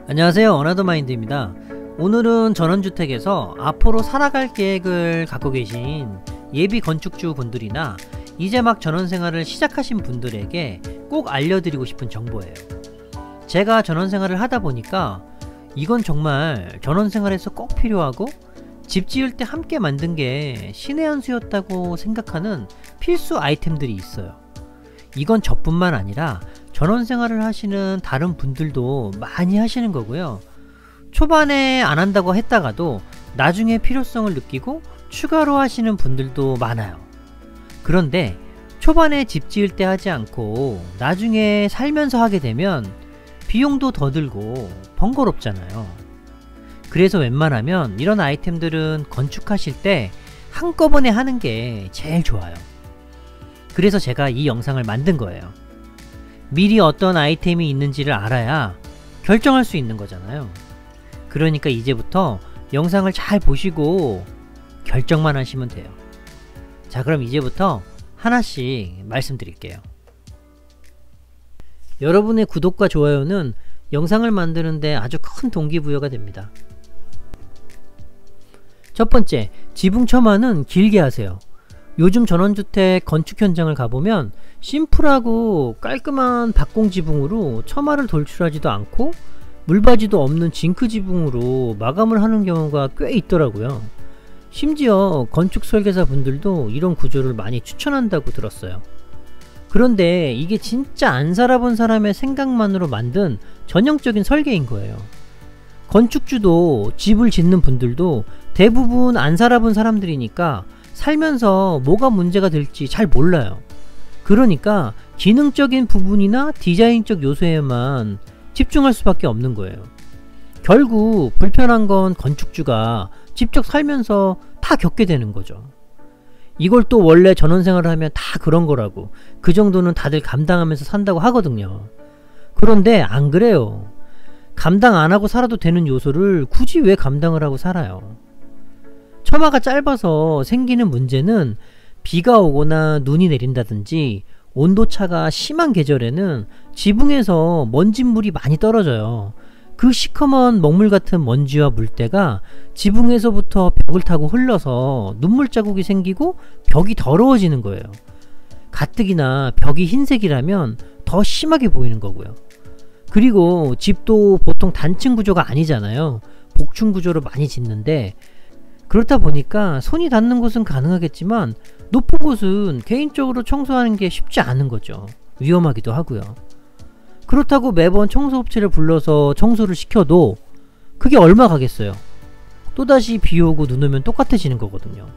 안녕하세요, 어나더마인드입니다. 오늘은 전원주택에서 앞으로 살아갈 계획을 갖고 계신 예비 건축주 분들이나 이제 막 전원생활을 시작하신 분들에게 꼭 알려드리고 싶은 정보예요. 제가 전원생활을 하다 보니까 이건 정말 전원생활에서 꼭 필요하고 집 지을 때 함께 만든 게 신의 한 수였다고 생각하는 필수 아이템들이 있어요. 이건 저뿐만 아니라 전원생활을 하시는 다른 분들도 많이 하시는 거고요. 초반에 안 한다고 했다가도 나중에 필요성을 느끼고 추가로 하시는 분들도 많아요. 그런데 초반에 집 지을 때 하지 않고 나중에 살면서 하게 되면 비용도 더 들고 번거롭잖아요. 그래서 웬만하면 이런 아이템들은 건축하실 때 한꺼번에 하는 게 제일 좋아요. 그래서 제가 이 영상을 만든 거예요. 미리 어떤 아이템이 있는지를 알아야 결정할 수 있는 거잖아요. 그러니까 이제부터 영상을 잘 보시고 결정만 하시면 돼요. 자, 그럼 이제부터 하나씩 말씀드릴게요. 여러분의 구독과 좋아요는 영상을 만드는데 아주 큰 동기부여가 됩니다. 첫 번째, 지붕 처마는 길게 하세요. 요즘 전원주택 건축 현장을 가보면 심플하고 깔끔한 박공 지붕으로 처마를 돌출하지도 않고 물바지도 없는 징크 지붕으로 마감을 하는 경우가 꽤 있더라고요. 심지어 건축 설계사 분들도 이런 구조를 많이 추천한다고 들었어요. 그런데 이게 진짜 안 살아본 사람의 생각만으로 만든 전형적인 설계인 거예요. 건축주도 집을 짓는 분들도 대부분 안 살아본 사람들이니까 살면서 뭐가 문제가 될지 잘 몰라요. 그러니까 기능적인 부분이나 디자인적 요소에만 집중할 수밖에 없는 거예요. 결국 불편한 건 건축주가 직접 살면서 다 겪게 되는 거죠. 이걸 또 원래 전원생활을 하면 다 그런 거라고, 그 정도는 다들 감당하면서 산다고 하거든요. 그런데 안 그래요. 감당 안 하고 살아도 되는 요소를 굳이 왜 감당을 하고 살아요? 처마가 짧아서 생기는 문제는 비가 오거나 눈이 내린다든지 온도차가 심한 계절에는 지붕에서 먼지물이 많이 떨어져요. 그 시커먼 먹물 같은 먼지와 물때가 지붕에서부터 벽을 타고 흘러서 눈물 자국이 생기고 벽이 더러워지는 거예요. 가뜩이나 벽이 흰색이라면 더 심하게 보이는 거고요. 그리고 집도 보통 단층 구조가 아니잖아요. 복층 구조로 많이 짓는데, 그렇다 보니까 손이 닿는 곳은 가능하겠지만 높은 곳은 개인적으로 청소하는 게 쉽지 않은 거죠. 위험하기도 하고요. 그렇다고 매번 청소업체를 불러서 청소를 시켜도 그게 얼마 가겠어요. 또다시 비 오고 눈 오면 똑같아지는 거거든요.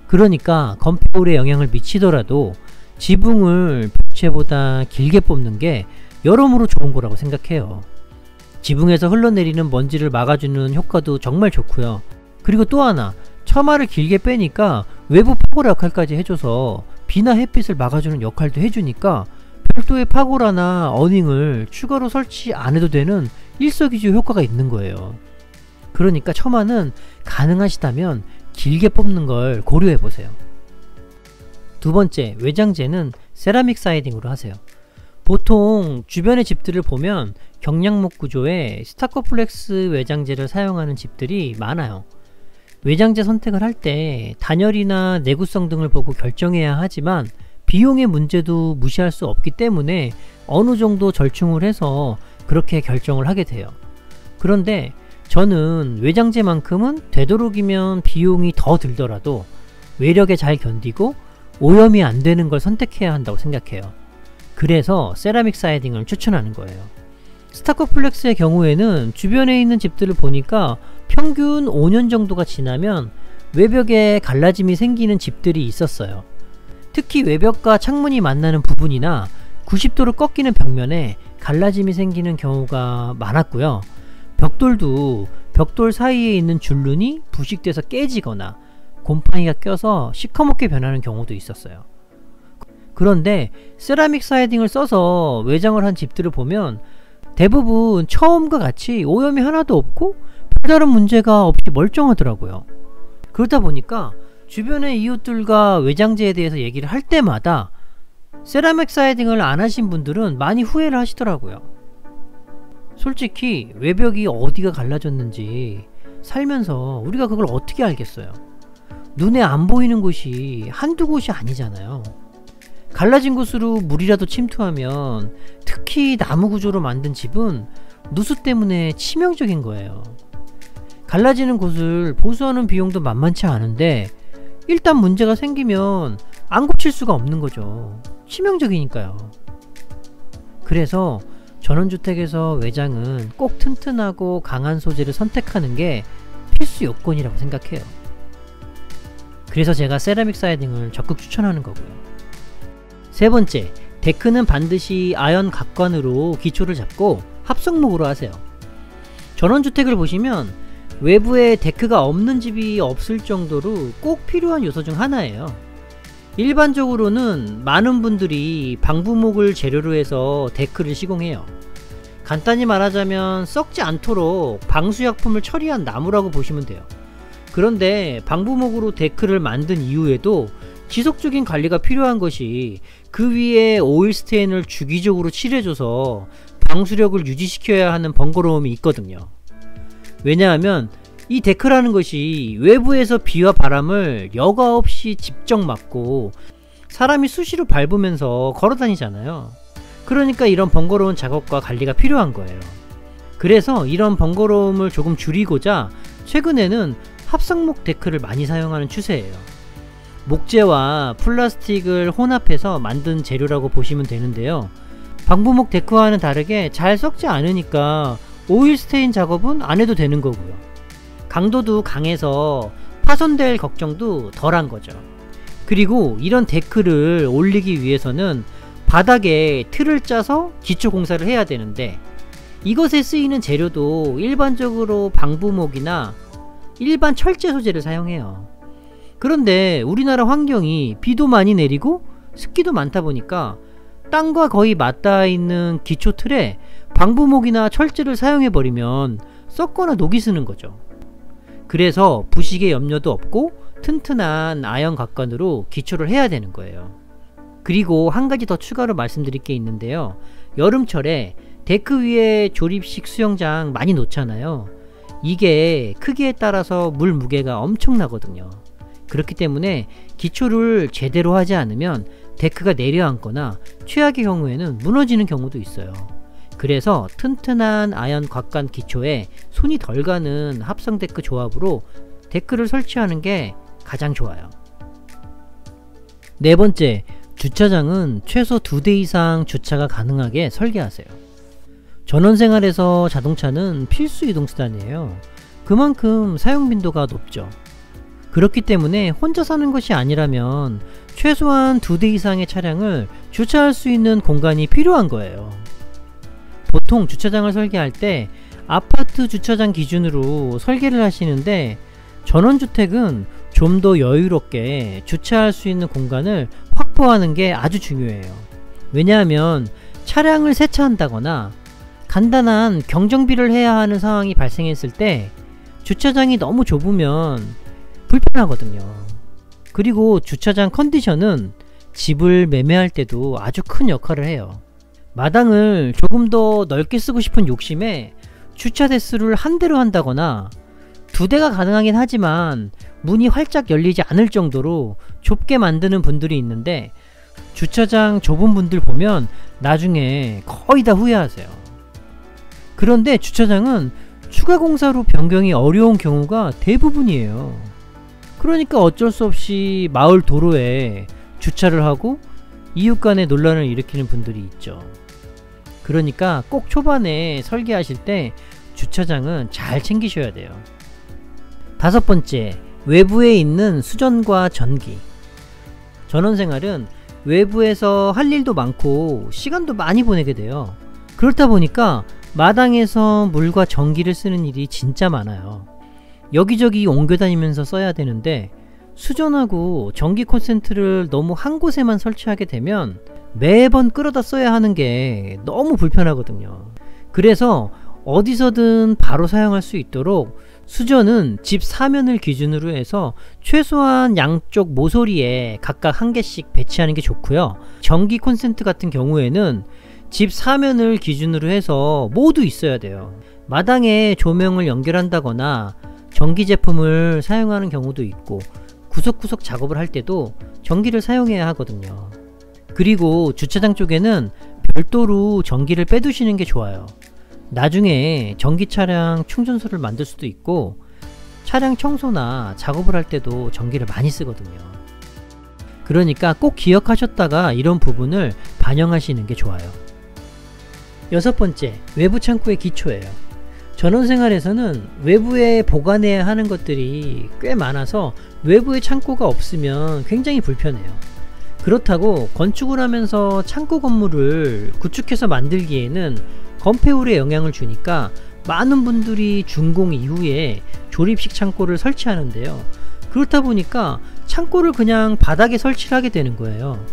그러니까 건폐율에 영향을 미치더라도 지붕을 벽체보다 길게 뽑는 게 여러모로 좋은 거라고 생각해요. 지붕에서 흘러내리는 먼지를 막아주는 효과도 정말 좋고요. 그리고 또 하나, 처마를 길게 빼니까 외부 파고라 역할까지 해줘서 비나 햇빛을 막아주는 역할도 해주니까 별도의 파고라나 어닝을 추가로 설치 안 해도 되는 일석이조 효과가 있는 거예요. 그러니까 처마는 가능하시다면 길게 뽑는 걸 고려해보세요. 두 번째, 외장재는 세라믹 사이딩으로 하세요. 보통 주변의 집들을 보면 경량목 구조에 스타코플렉스 외장재를 사용하는 집들이 많아요. 외장재 선택을 할 때 단열이나 내구성 등을 보고 결정해야 하지만 비용의 문제도 무시할 수 없기 때문에 어느 정도 절충을 해서 그렇게 결정을 하게 돼요. 그런데 저는 외장재만큼은 되도록이면 비용이 더 들더라도 외력에 잘 견디고 오염이 안 되는 걸 선택해야 한다고 생각해요. 그래서 세라믹 사이딩을 추천하는 거예요. 스타코플렉스의 경우에는 주변에 있는 집들을 보니까 평균 5년 정도가 지나면 외벽에 갈라짐이 생기는 집들이 있었어요. 특히 외벽과 창문이 만나는 부분이나 90도로 꺾이는 벽면에 갈라짐이 생기는 경우가 많았고요. 벽돌도 벽돌 사이에 있는 줄눈이 부식돼서 깨지거나 곰팡이가 껴서 시커멓게 변하는 경우도 있었어요. 그런데 세라믹 사이딩을 써서 외장을 한 집들을 보면 대부분 처음과 같이 오염이 하나도 없고 별다른 문제가 없이 멀쩡하더라고요. 그러다 보니까 주변의 이웃들과 외장재에 대해서 얘기를 할 때마다 세라믹 사이딩을 안 하신 분들은 많이 후회를 하시더라고요. 솔직히 외벽이 어디가 갈라졌는지 살면서 우리가 그걸 어떻게 알겠어요? 눈에 안 보이는 곳이 한두 곳이 아니잖아요. 갈라진 곳으로 물이라도 침투하면, 특히 나무 구조로 만든 집은 누수 때문에 치명적인 거예요. 갈라지는 곳을 보수하는 비용도 만만치 않은데 일단 문제가 생기면 안 고칠 수가 없는 거죠. 치명적이니까요. 그래서 전원주택에서 외장은 꼭 튼튼하고 강한 소재를 선택하는 게 필수 요건이라고 생각해요. 그래서 제가 세라믹 사이딩을 적극 추천하는 거고요. 세 번째, 데크는 반드시 아연 각관으로 기초를 잡고 합성목으로 하세요. 전원주택을 보시면 외부에 데크가 없는 집이 없을 정도로 꼭 필요한 요소 중 하나예요. 일반적으로는 많은 분들이 방부목을 재료로 해서 데크를 시공해요. 간단히 말하자면 썩지 않도록 방수약품을 처리한 나무라고 보시면 돼요. 그런데 방부목으로 데크를 만든 이후에도 지속적인 관리가 필요한 것이 그 위에 오일 스테인을 주기적으로 칠해줘서 방수력을 유지시켜야 하는 번거로움이 있거든요. 왜냐하면 이 데크라는 것이 외부에서 비와 바람을 여과 없이 직접 맞고 사람이 수시로 밟으면서 걸어 다니잖아요. 그러니까 이런 번거로운 작업과 관리가 필요한 거예요. 그래서 이런 번거로움을 조금 줄이고자 최근에는 합성목 데크를 많이 사용하는 추세예요. 목재와 플라스틱을 혼합해서 만든 재료라고 보시면 되는데요. 방부목 데크와는 다르게 잘 썩지 않으니까 오일 스테인 작업은 안 해도 되는 거고요. 강도도 강해서 파손될 걱정도 덜한 거죠. 그리고 이런 데크를 올리기 위해서는 바닥에 틀을 짜서 기초 공사를 해야 되는데, 이것에 쓰이는 재료도 일반적으로 방부목이나 일반 철제 소재를 사용해요. 그런데 우리나라 환경이 비도 많이 내리고 습기도 많다 보니까 땅과 거의 맞닿아 있는 기초 틀에 방부목이나 철제를 사용해 버리면 썩거나 녹이 스는 거죠. 그래서 부식의 염려도 없고 튼튼한 아연 각관으로 기초를 해야 되는 거예요. 그리고 한 가지 더 추가로 말씀드릴 게 있는데요. 여름철에 데크 위에 조립식 수영장 많이 놓잖아요. 이게 크기에 따라서 물 무게가 엄청나거든요. 그렇기 때문에 기초를 제대로 하지 않으면 데크가 내려앉거나 최악의 경우에는 무너지는 경우도 있어요. 그래서 튼튼한 아연 각관 기초에 손이 덜 가는 합성 데크 조합으로 데크를 설치하는 게 가장 좋아요. 네 번째, 주차장은 최소 2대 이상 주차가 가능하게 설계하세요. 전원생활에서 자동차는 필수 이동수단이에요. 그만큼 사용 빈도가 높죠. 그렇기 때문에 혼자 사는 것이 아니라면 최소한 2대 이상의 차량을 주차할 수 있는 공간이 필요한 거예요. 보통 주차장을 설계할 때 아파트 주차장 기준으로 설계를 하시는데, 전원주택은 좀 더 여유롭게 주차할 수 있는 공간을 확보하는 게 아주 중요해요. 왜냐하면 차량을 세차한다거나 간단한 경정비를 해야 하는 상황이 발생했을 때 주차장이 너무 좁으면 불편하거든요. 그리고 주차장 컨디션은 집을 매매할 때도 아주 큰 역할을 해요. 마당을 조금 더 넓게 쓰고 싶은 욕심에 주차 대수를 한 대로 한다거나 2대가 가능하긴 하지만 문이 활짝 열리지 않을 정도로 좁게 만드는 분들이 있는데, 주차장 좁은 분들 보면 나중에 거의 다 후회하세요. 그런데 주차장은 추가 공사로 변경이 어려운 경우가 대부분이에요. 그러니까 어쩔 수 없이 마을 도로에 주차를 하고 이웃 간의 논란을 일으키는 분들이 있죠. 그러니까 꼭 초반에 설계하실 때 주차장은 잘 챙기셔야 돼요. 다섯 번째, 외부에 있는 수전과 전기. 전원생활은 외부에서 할 일도 많고 시간도 많이 보내게 돼요. 그렇다 보니까 마당에서 물과 전기를 쓰는 일이 진짜 많아요. 여기저기 옮겨 다니면서 써야 되는데, 수전하고 전기 콘센트를 너무 한 곳에만 설치하게 되면 매번 끌어다 써야 하는 게 너무 불편하거든요. 그래서 어디서든 바로 사용할 수 있도록 수전은 집 사면을 기준으로 해서 최소한 양쪽 모서리에 각각 한 개씩 배치하는 게 좋고요. 전기 콘센트 같은 경우에는 집 사면을 기준으로 해서 모두 있어야 돼요. 마당에 조명을 연결한다거나 전기 제품을 사용하는 경우도 있고 구석구석 작업을 할 때도 전기를 사용해야 하거든요. 그리고 주차장 쪽에는 별도로 전기를 빼두시는 게 좋아요. 나중에 전기 차량 충전소를 만들 수도 있고 차량 청소나 작업을 할 때도 전기를 많이 쓰거든요. 그러니까 꼭 기억하셨다가 이런 부분을 반영하시는 게 좋아요. 여섯 번째, 외부 창고의 기초예요. 전원생활에서는 외부에 보관해야 하는 것들이 꽤 많아서 외부에 창고가 없으면 굉장히 불편해요. 그렇다고 건축을 하면서 창고 건물을 구축해서 만들기에는 건폐율에 영향을 주니까 많은 분들이 준공 이후에 조립식 창고를 설치하는데요. 그렇다 보니까 창고를 그냥 바닥에 설치를 하게 되는 거예요.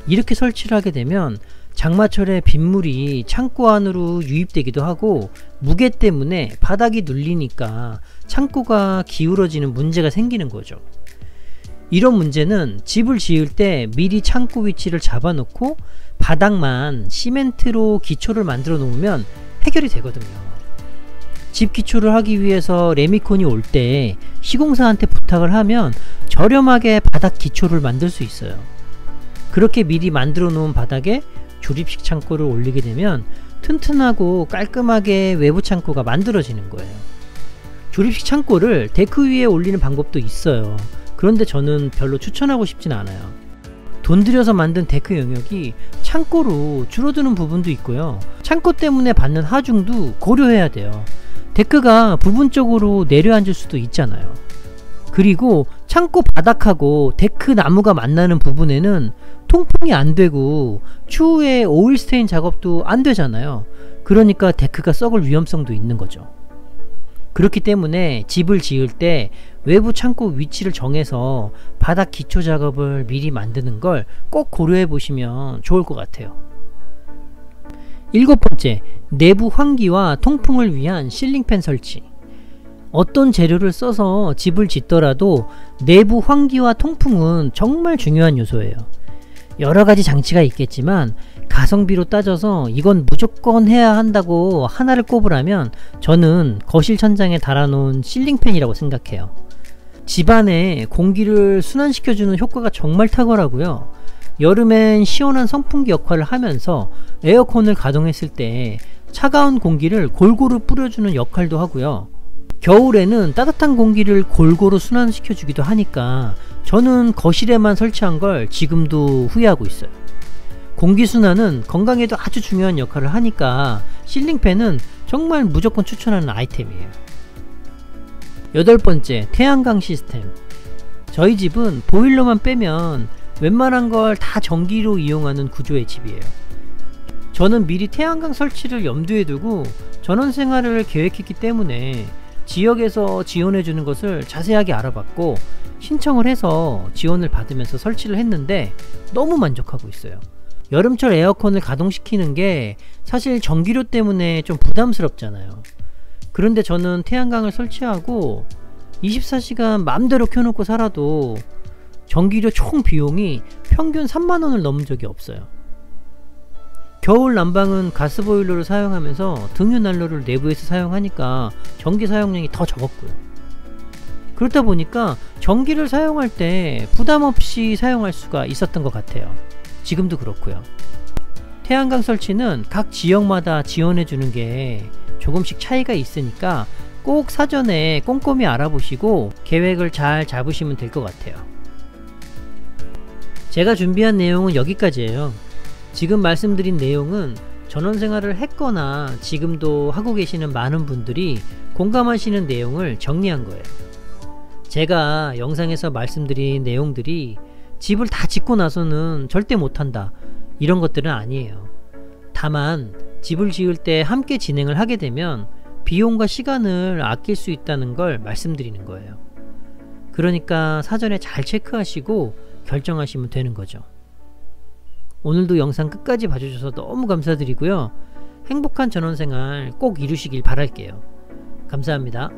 이렇게 설치를 하게 되면 장마철에 빗물이 창고 안으로 유입되기도 하고 무게 때문에 바닥이 눌리니까 창고가 기울어지는 문제가 생기는 거죠. 이런 문제는 집을 지을 때 미리 창고 위치를 잡아놓고 바닥만 시멘트로 기초를 만들어 놓으면 해결이 되거든요. 집 기초를 하기 위해서 레미콘이 올 때 시공사한테 부탁을 하면 저렴하게 바닥 기초를 만들 수 있어요. 그렇게 미리 만들어 놓은 바닥에 조립식 창고를 올리게 되면 튼튼하고 깔끔하게 외부 창고가 만들어지는 거예요. 조립식 창고를 데크 위에 올리는 방법도 있어요. 그런데 저는 별로 추천하고 싶진 않아요. 돈 들여서 만든 데크 영역이 창고로 줄어드는 부분도 있고요. 창고 때문에 받는 하중도 고려해야 돼요. 데크가 부분적으로 내려앉을 수도 있잖아요. 그리고 창고 바닥하고 데크 나무가 만나는 부분에는 통풍이 안 되고 추후에 오일 스테인 작업도 안 되잖아요. 그러니까 데크가 썩을 위험성도 있는 거죠. 그렇기 때문에 집을 지을 때 외부 창고 위치를 정해서 바닥 기초 작업을 미리 만드는 걸 꼭 고려해 보시면 좋을 것 같아요. 일곱 번째, 내부 환기와 통풍을 위한 실링팬 설치. 어떤 재료를 써서 집을 짓더라도 내부 환기와 통풍은 정말 중요한 요소예요. 여러가지 장치가 있겠지만 가성비로 따져서 이건 무조건 해야 한다고 하나를 꼽으라면 저는 거실 천장에 달아놓은 실링팬이라고 생각해요. 집안에 공기를 순환시켜주는 효과가 정말 탁월하고요. 여름엔 시원한 선풍기 역할을 하면서 에어컨을 가동했을 때 차가운 공기를 골고루 뿌려주는 역할도 하고요. 겨울에는 따뜻한 공기를 골고루 순환시켜 주기도 하니까 저는 거실에만 설치한 걸 지금도 후회하고 있어요. 공기순환은 건강에도 아주 중요한 역할을 하니까 실링팬은 정말 무조건 추천하는 아이템이에요. 여덟 번째, 태양광 시스템. 저희 집은 보일러만 빼면 웬만한 걸 다 전기로 이용하는 구조의 집이에요. 저는 미리 태양광 설치를 염두에 두고 전원생활을 계획했기 때문에 지역에서 지원해주는 것을 자세하게 알아봤고 신청을 해서 지원을 받으면서 설치를 했는데 너무 만족하고 있어요. 여름철 에어컨을 가동시키는 게 사실 전기료 때문에 좀 부담스럽잖아요. 그런데 저는 태양광을 설치하고 24시간 맘대로 켜놓고 살아도 전기료 총 비용이 평균 3만원을 넘은 적이 없어요. 겨울 난방은 가스보일러를 사용하면서 등유난로를 내부에서 사용하니까 전기 사용량이 더 적었고요. 그렇다 보니까 전기를 사용할 때 부담없이 사용할 수가 있었던 것 같아요. 지금도 그렇고요. 태양광 설치는 각 지역마다 지원해주는 게 조금씩 차이가 있으니까 꼭 사전에 꼼꼼히 알아보시고 계획을 잘 잡으시면 될 것 같아요. 제가 준비한 내용은 여기까지예요. 지금 말씀드린 내용은 전원생활을 했거나 지금도 하고 계시는 많은 분들이 공감하시는 내용을 정리한 거예요. 제가 영상에서 말씀드린 내용들이 집을 다 짓고 나서는 절대 못한다 이런 것들은 아니에요. 다만 집을 지을 때 함께 진행을 하게 되면 비용과 시간을 아낄 수 있다는 걸 말씀드리는 거예요. 그러니까 사전에 잘 체크하시고 결정하시면 되는 거죠. 오늘도 영상 끝까지 봐주셔서 너무 감사드리고요. 행복한 전원생활 꼭 이루시길 바랄게요. 감사합니다.